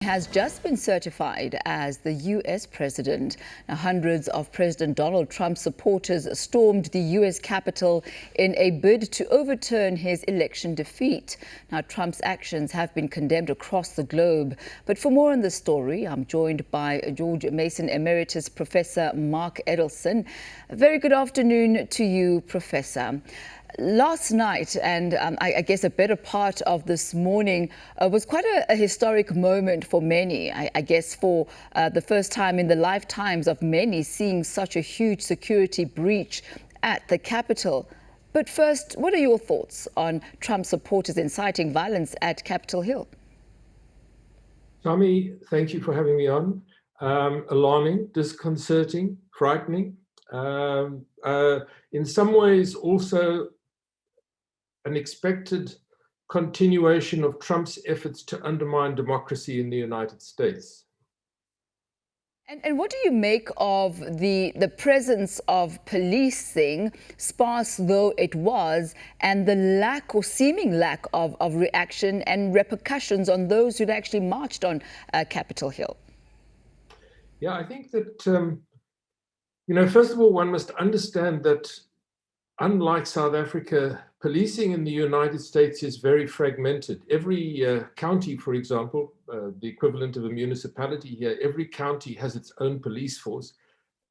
Has just been certified as the U.S. president. Now, hundreds of President Donald Trump supporters stormed the U.S. Capitol in a bid to overturn his election defeat. Now, Trump's actions have been condemned across the globe. But for more on this story, I'm joined by George Mason Emeritus Professor Mark Addleson. A very good afternoon to you, Professor. Last night, and I guess a better part of this morning, was quite a historic moment for many. I guess for the first time in the lifetimes of many, seeing such a huge security breach at the Capitol. But first, what are your thoughts on Trump supporters inciting violence at Capitol Hill? Tommy, thank you for having me on. Alarming, disconcerting, frightening. In some ways also an expected continuation of Trump's efforts to undermine democracy in the United States. And what do you make of the presence of policing, sparse though it was, and the lack or seeming lack of reaction and repercussions on those who'd actually marched on Capitol Hill? Yeah, I think that, first of all, one must understand that unlike South Africa, policing in the United States is very fragmented. Every county, for example, the equivalent of a municipality here, every county has its own police force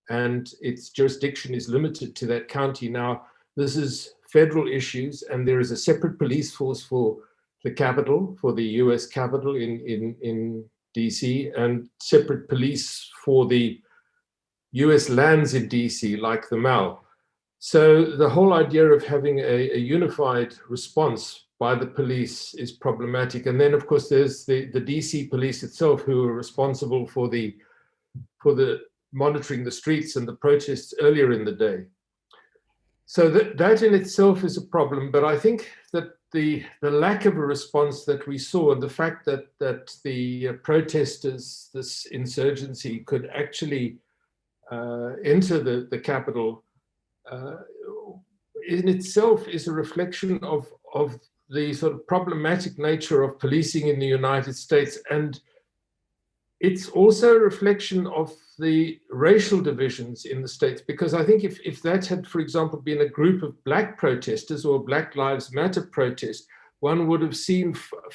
and its jurisdiction is limited to that county. Now, this is federal issues, and there is a separate police force for the Capitol, for the US Capitol in DC, and separate police for the US lands in DC, like the Mall. So the whole idea of having a unified response by the police is problematic. And then, of course, there's the DC police itself, who are responsible for the monitoring the streets and the protests earlier in the day. So that in itself is a problem. But I think that the lack of a response that we saw, and the fact that the protesters, this insurgency, could actually enter the Capitol, in itself is a reflection of the sort of problematic nature of policing in the United States. And it's also a reflection of the racial divisions in the States, because I think if that had, for example, been a group of Black protesters or Black Lives Matter protest, one would have seen a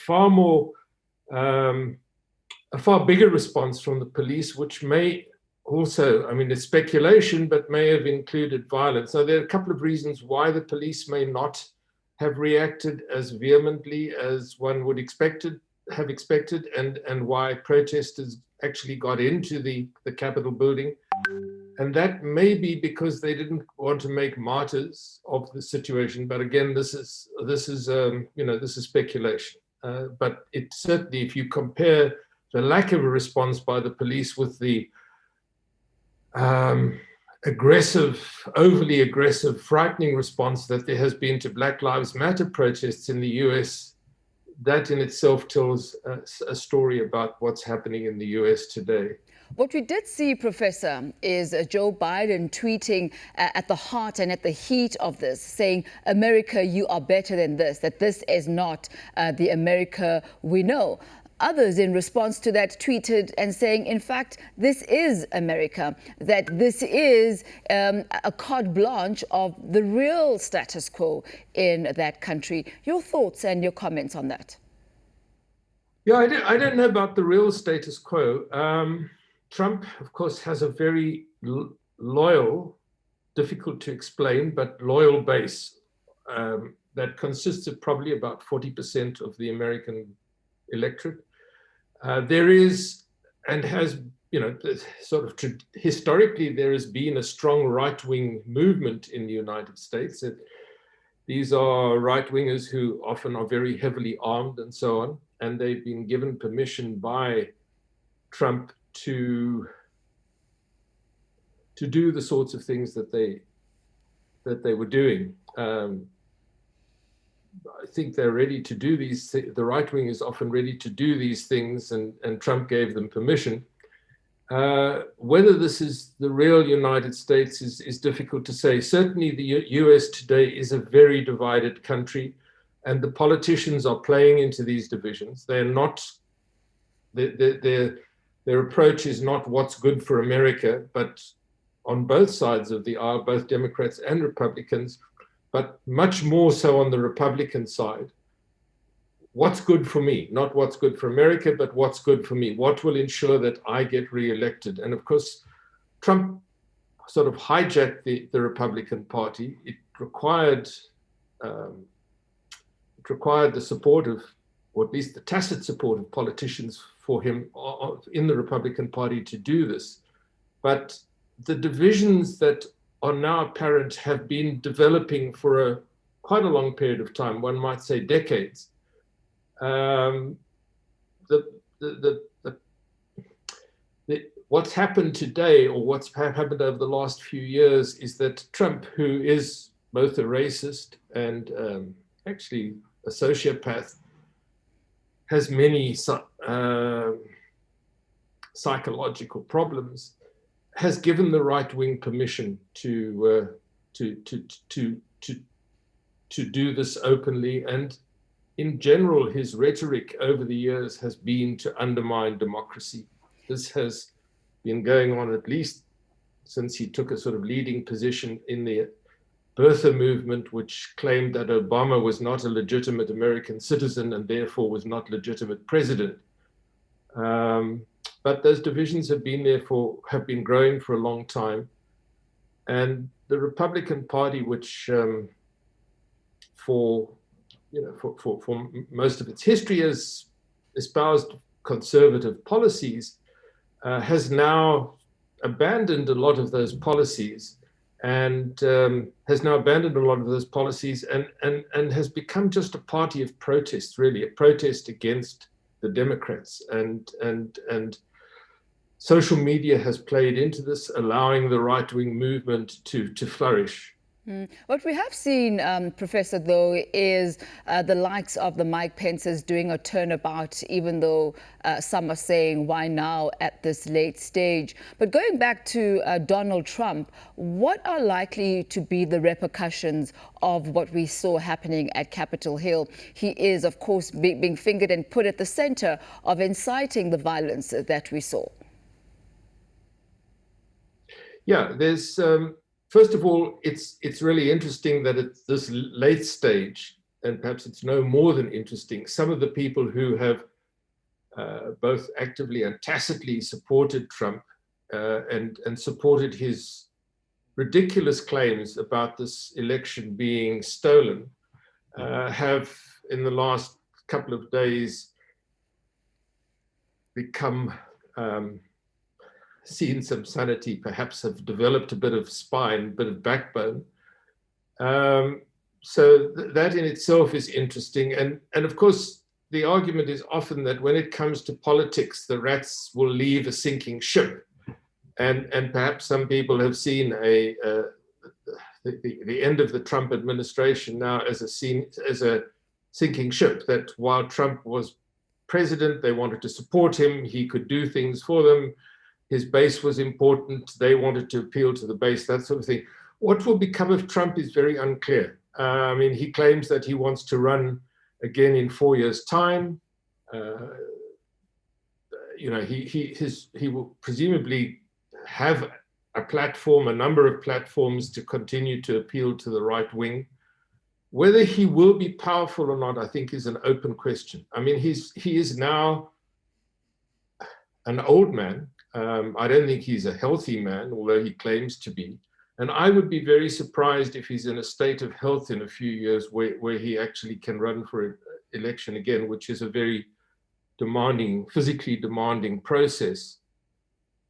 far bigger response from the police, which may also, I mean, it's speculation, but may have included violence. So there are a couple of reasons why the police may not have reacted as vehemently as one would have expected, and why protesters actually got into the Capitol building. And that may be because they didn't want to make martyrs of the situation. But again, this is speculation. But it certainly, if you compare the lack of a response by the police with the overly aggressive, frightening response that there has been to Black Lives Matter protests in the US, that in itself tells a story about what's happening in the US today. What we did see, Professor, is Joe Biden tweeting at the heart and at the heat of this, saying, "America, you are better than this," that this is not the America we know. Others, in response to that, tweeted and saying, in fact, this is America, that this is a carte blanche of the real status quo in that country. Your thoughts and your comments on that? Yeah, I don't know about the real status quo. Trump, of course, has a very loyal, difficult to explain, but loyal base that consists of probably about 40% of the American electorate. There is, and has, sort of historically, there has been a strong right-wing movement in the United States. These are right-wingers who often are very heavily armed and so on, and they've been given permission by Trump to do the sorts of things that they were doing. I think they're ready to do these things. The right wing is often ready to do these things, and Trump gave them permission. Whether this is the real United States is difficult to say. Certainly the US today is a very divided country, and the politicians are playing into these divisions. They're not their approach is not what's good for America, but on both sides of the aisle, both Democrats and Republicans, but much more so on the Republican side. What's good for me? Not what's good for America, but what's good for me? What will ensure that I get reelected? And of course, Trump sort of hijacked the Republican Party. It required the support of, or at least the tacit support of politicians for him in the Republican Party to do this. But the divisions that are now apparent have been developing for quite a long period of time, one might say decades. What's happened today, or what's happened over the last few years, is that Trump, who is both a racist and actually a sociopath, has many psychological problems, has given the right wing permission to do this openly. And in general, his rhetoric over the years has been to undermine democracy. This has been going on at least since he took a sort of leading position in the birther movement, which claimed that Obama was not a legitimate American citizen and therefore was not legitimate president. But those divisions have been there have been growing for a long time. And the Republican Party, which for most of its history has espoused conservative policies, has now abandoned a lot of those policies and has become just a party of protest, really, a protest against the Democrats. And social media has played into this, allowing the right-wing movement to flourish. What we have seen, Professor, though, is the likes of the Mike Pences doing a turnabout, even though some are saying, why now at this late stage? But going back to Donald Trump, what are likely to be the repercussions of what we saw happening at Capitol Hill? He is, of course, being fingered and put at the center of inciting the violence that we saw. Yeah, there's... First of all, it's really interesting that at this late stage, and perhaps it's no more than interesting, some of the people who have both actively and tacitly supported Trump and supported his ridiculous claims about this election being stolen have, in the last couple of days, become seen some sanity, perhaps have developed a bit of spine, a bit of backbone. So that in itself is interesting. And of course, the argument is often that when it comes to politics, the rats will leave a sinking ship. And perhaps some people have seen the end of the Trump administration now as a sinking ship, that while Trump was president, they wanted to support him, he could do things for them. His base was important. They wanted to appeal to the base, that sort of thing. What will become of Trump is very unclear. I mean, he claims that he wants to run again in 4 years' time. He will presumably have a platform, a number of platforms to continue to appeal to the right wing. Whether he will be powerful or not, I think, is an open question. I mean, he is now an old man. I don't think he's a healthy man, although he claims to be. And I would be very surprised if he's in a state of health in a few years where he actually can run for election again, which is a very demanding, physically demanding process.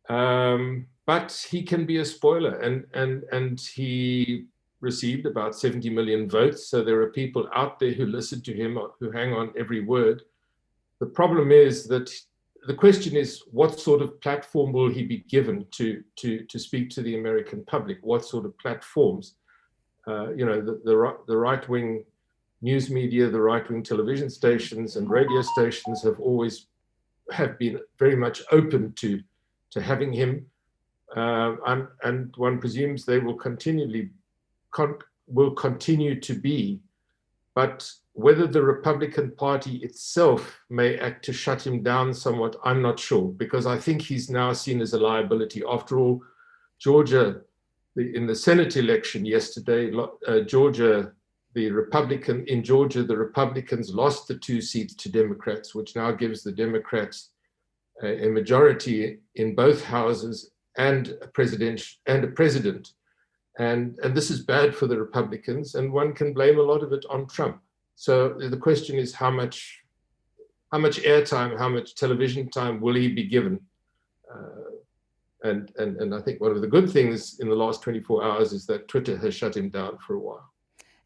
But he can be a spoiler, and he received about 70 million votes. So there are people out there who listen to him, who hang on every word. The problem is that the question is, what sort of platform will he be given to speak to the American public? What sort of platforms? The right-wing news media, the right-wing television stations and radio stations have been very much open to having him, and one presumes they will continue to be. But Whether the Republican Party itself may act to shut him down somewhat, I'm not sure, because I think he's now seen as a liability. After all, Georgia, in the Senate election yesterday, Georgia, the Republicans lost the 2 seats to Democrats, which now gives the Democrats a majority in both houses and a president. And this is bad for the Republicans, and one can blame a lot of it on Trump. So the question is how much airtime, how much television time will he be given? And I think one of the good things in the last 24 hours is that Twitter has shut him down for a while.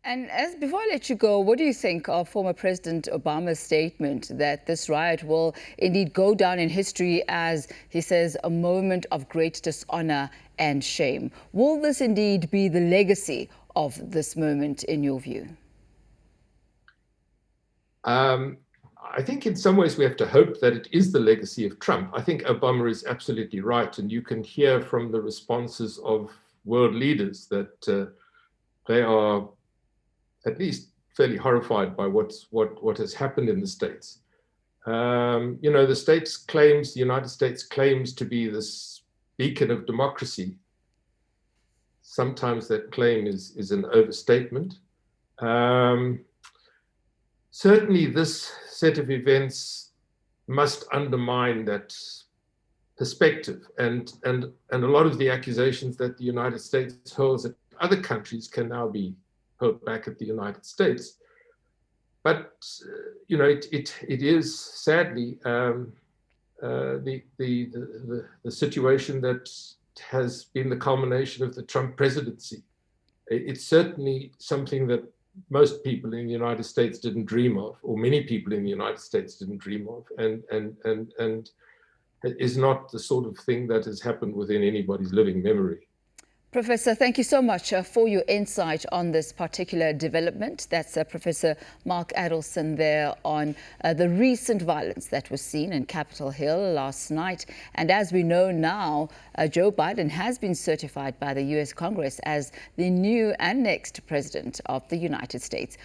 And before I let you go, what do you think of former President Obama's statement that this riot will indeed go down in history as, he says, a moment of great dishonor and shame? Will this indeed be the legacy of this moment, in your view? I think in some ways we have to hope that it is the legacy of Trump. I think Obama is absolutely right, and you can hear from the responses of world leaders that they are at least fairly horrified by what has happened in the States. The United States claims to be this beacon of democracy. Sometimes that claim is an overstatement. Certainly this set of events must undermine that perspective, and a lot of the accusations that the United States hurls at other countries can now be hurled back at the United States. But it is sadly the situation that has been the culmination of the Trump presidency. It's certainly something that most people in the United States didn't dream of, or many people in the United States didn't dream of, and is not the sort of thing that has happened within anybody's living memory. Professor, thank you so much for your insight on this particular development. That's Professor Mark Addleson there on the recent violence that was seen in Capitol Hill last night. And as we know now, Joe Biden has been certified by the U.S. Congress as the new and next president of the United States.